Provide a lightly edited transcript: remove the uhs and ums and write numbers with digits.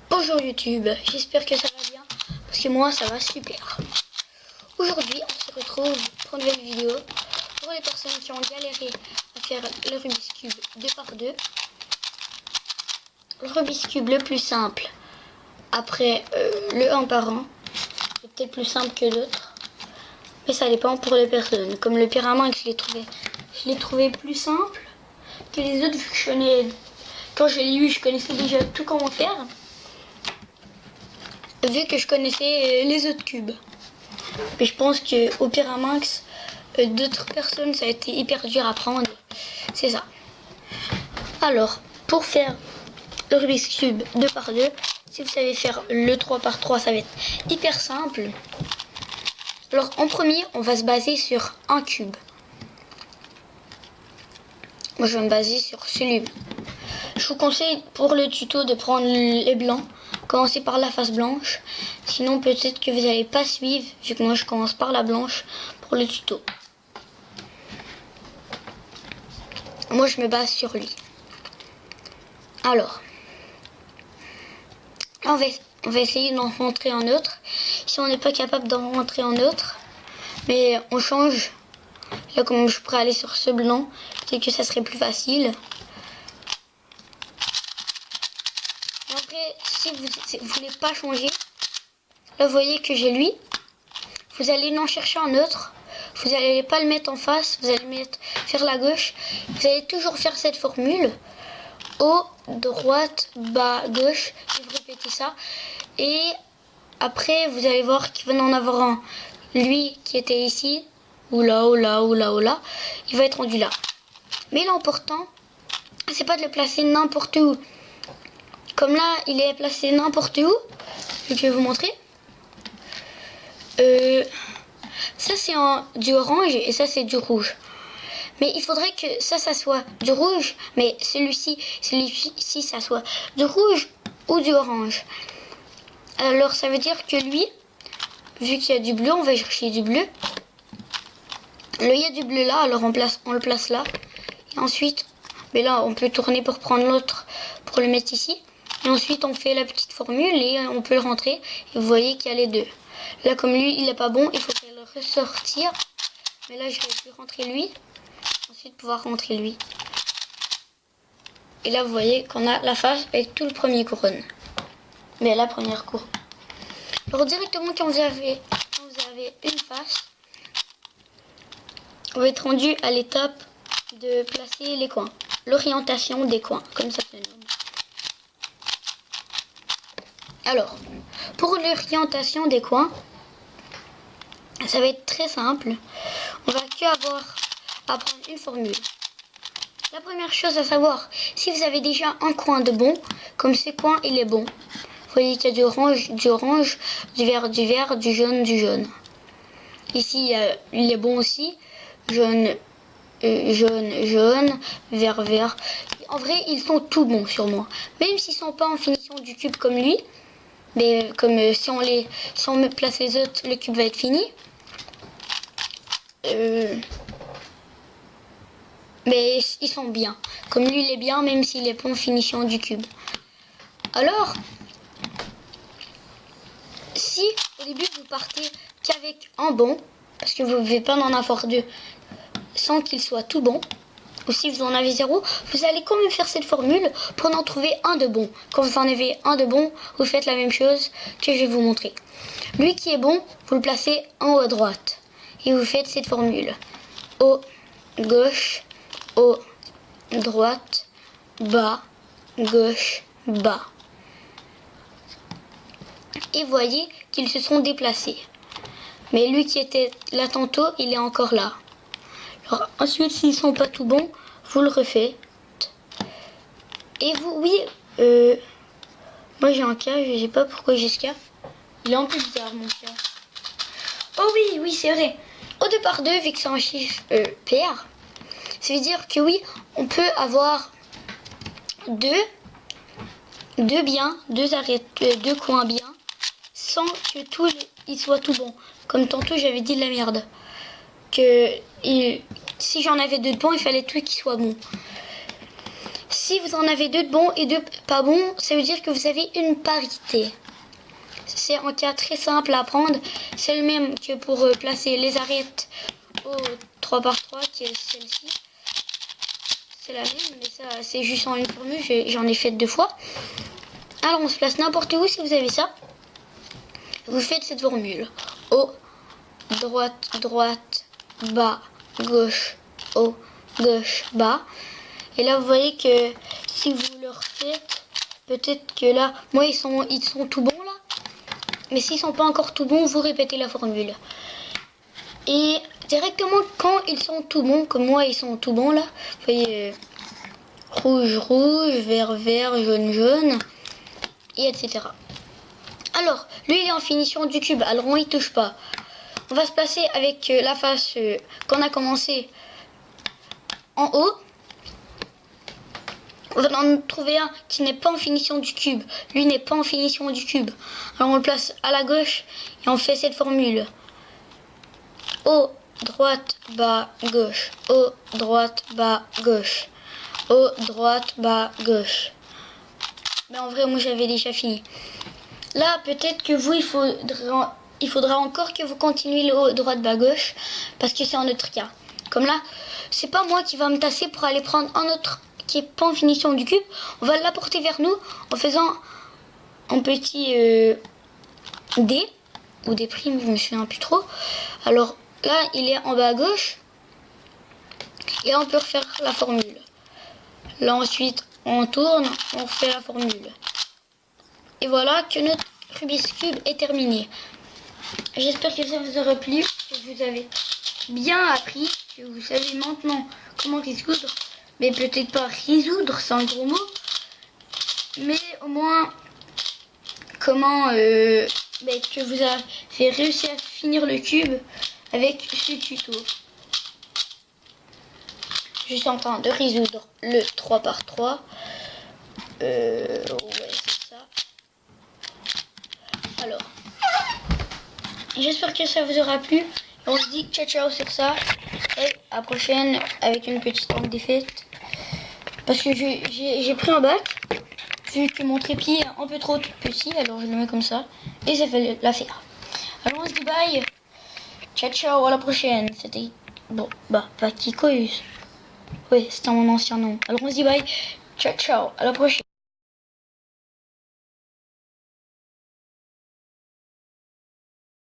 Bonjour YouTube, j'espère que ça va bien, parce que moi ça va super. Aujourd'hui on se retrouve pour une nouvelle vidéo pour les personnes qui ont galéré à faire le Rubik's Cube 2 par 2. Le Rubik's Cube le plus simple après le 1 par 1, c'est peut-être plus simple que d'autres, mais ça dépend pour les personnes. Comme le Pyraminx, je l'ai trouvé plus simple que les autres, vu que quand je l'ai eu, je connaissais déjà tout comment faire. Vu que je connaissais les autres cubes. Mais je pense qu'au Pyraminx, d'autres personnes, ça a été hyper dur à prendre. C'est ça. Alors, pour faire le Rubik's Cube 2 par 2, si vous savez faire le 3 par 3, ça va être hyper simple. Alors, en premier, on va se baser sur un cube. Moi, je vais me baser sur celui-là. Je vous conseille pour le tuto de prendre les blancs. Commencez par la face blanche. Sinon, peut-être que vous n'allez pas suivre, vu que moi, je commence par la blanche pour le tuto. Moi, je me base sur lui. Alors, on va essayer d'en rentrer un autre. Si on n'est pas capable d'en rentrer un autre, mais on change. Là, comme je pourrais aller sur ce blanc, peut-être que ça serait plus facile. Et après, si vous voulez pas changer, là, vous voyez que j'ai lui. Vous allez en chercher un autre. Vous n'allez pas le mettre en face, vous allez faire la gauche. Vous allez toujours faire cette formule. Haut, droite, bas, gauche. Et vous répétez ça. Et après, vous allez voir qu'il va en avoir un. Lui qui était ici, ou là, ou là, ou là, ou là, il va être rendu là. Mais l'important, c'est pas de le placer n'importe où. Comme là, il est placé n'importe où. Je vais vous montrer. Ça, c'est du orange et ça, c'est du rouge. Mais il faudrait que ça soit du rouge, mais celui-ci, ça soit du rouge ou du orange. Alors, ça veut dire que lui, vu qu'il y a du bleu, on va chercher du bleu. Là, il y a du bleu là, alors on le place là. Et ensuite, mais là, on peut tourner pour prendre l'autre, pour le mettre ici. Et ensuite, on fait la petite formule et on peut le rentrer. Et vous voyez qu'il y a les deux. Là, comme lui, il n'est pas bon, il faut le ressortir. Mais là, je vais plus rentrer lui. Ensuite, pouvoir rentrer lui. Et là, vous voyez qu'on a la face avec tout le premier couronne. Mais la première couronne. Alors, directement, quand vous avez une face, on va être rendu à l'étape de placer les coins. L'orientation des coins, comme ça se nomme. Alors, pour l'orientation des coins, ça va être très simple. On va que avoir à prendre une formule. La première chose à savoir, si vous avez déjà un coin de bon, comme ce coin il est bon. Vous voyez qu'il y a du orange, du vert, du jaune, du jaune. Ici, il est bon aussi. Jaune, jaune, vert, vert. En vrai, ils sont tout bons sur moi. Même s'ils sont pas en finition du cube comme lui. Mais comme si on me place les autres, le cube va être fini. Mais ils sont bien. Comme lui, il est bien, même s'il est pas en finition du cube. Alors, si au début vous partez qu'avec un bon, parce que vous ne pouvez pas en avoir deux sans qu'il soit tout bon, ou si vous en avez 0, vous allez quand même faire cette formule pour en trouver un de bon. Quand vous en avez un de bon, vous faites la même chose que je vais vous montrer. Lui qui est bon, vous le placez en haut à droite. Et vous faites cette formule. Haut, gauche, haut, droite, bas, gauche, bas. Et voyez qu'ils se sont déplacés. Mais lui qui était là tantôt, il est encore là. Alors, ensuite, s'ils sont pas tout bons, vous le refaites. Et vous, oui, moi j'ai un cas, je sais pas pourquoi j'ai ce cas. Il est un peu bizarre mon cas. Oh oui, c'est vrai. Au 2 par 2, vu que c'est un chiffre pair, ça veut dire que oui, on peut avoir deux coins bien, sans que il soit tout bon. Comme tantôt, j'avais dit de la merde. Si j'en avais deux de bons, il fallait tout qu'ils soient bons. Si vous en avez deux de bons et deux pas bons, ça veut dire que vous avez une parité. C'est un cas très simple à apprendre. C'est le même que pour placer les arêtes au 3x3 qui est celle-ci. C'est la même, mais ça c'est juste en une formule, j'en ai fait 2 fois. Alors on se place n'importe où si vous avez ça. Vous faites cette formule. Haut, droite, droite, bas, gauche, haut, gauche, bas. Et là vous voyez que si vous le refaites, peut-être que là, moi ils sont tout bons là. Mais s'ils sont pas encore tout bons, vous répétez la formule. Et directement quand ils sont tout bons, comme moi ils sont tout bons là, vous voyez rouge, rouge, vert, vert, jaune, jaune, et etc. Alors, lui il est en finition du cube, alors on y touche pas. On va se placer avec la face qu'on a commencé en haut. On va en trouver un qui n'est pas en finition du cube. Lui n'est pas en finition du cube. Alors on le place à la gauche et on fait cette formule. Haut, droite, bas, gauche. Haut, droite, bas, gauche. Haut, droite, bas, gauche. Mais en vrai, moi j'avais déjà fini. Là, peut-être que vous, il faudra encore que vous continuez le haut, droite, bas, gauche. Parce que c'est un autre cas. Comme là, c'est pas moi qui va me tasser pour aller prendre un autre qui est pas en finition du cube. On va l'apporter vers nous en faisant un petit D ou des primes, je me souviens plus trop. Alors là, il est en bas à gauche. Et là, on peut refaire la formule. Là, ensuite, on tourne, on refait la formule. Et voilà que notre Rubik's Cube est terminé. J'espère que ça vous aura plu, que vous avez bien appris, que vous savez maintenant comment résoudre. Mais peut-être pas résoudre, c'est un gros mot. Mais au moins, comment que vous avez réussi à finir le cube avec ce tuto. Je suis en train de résoudre le 3x3. Ouais, c'est ça. Alors, j'espère que ça vous aura plu. On se dit ciao ciao sur ça. Et à la prochaine avec une petite bande défaite. Parce que j'ai pris un bac. Vu que mon trépied est un peu trop petit, alors je le mets comme ça. Et ça fait l'affaire. Alors on se dit bye. Ciao ciao, à la prochaine. C'était... Bon, bah, pas Kikoïs. Oui, c'était mon ancien nom. Alors on se dit bye. Ciao ciao, à la prochaine.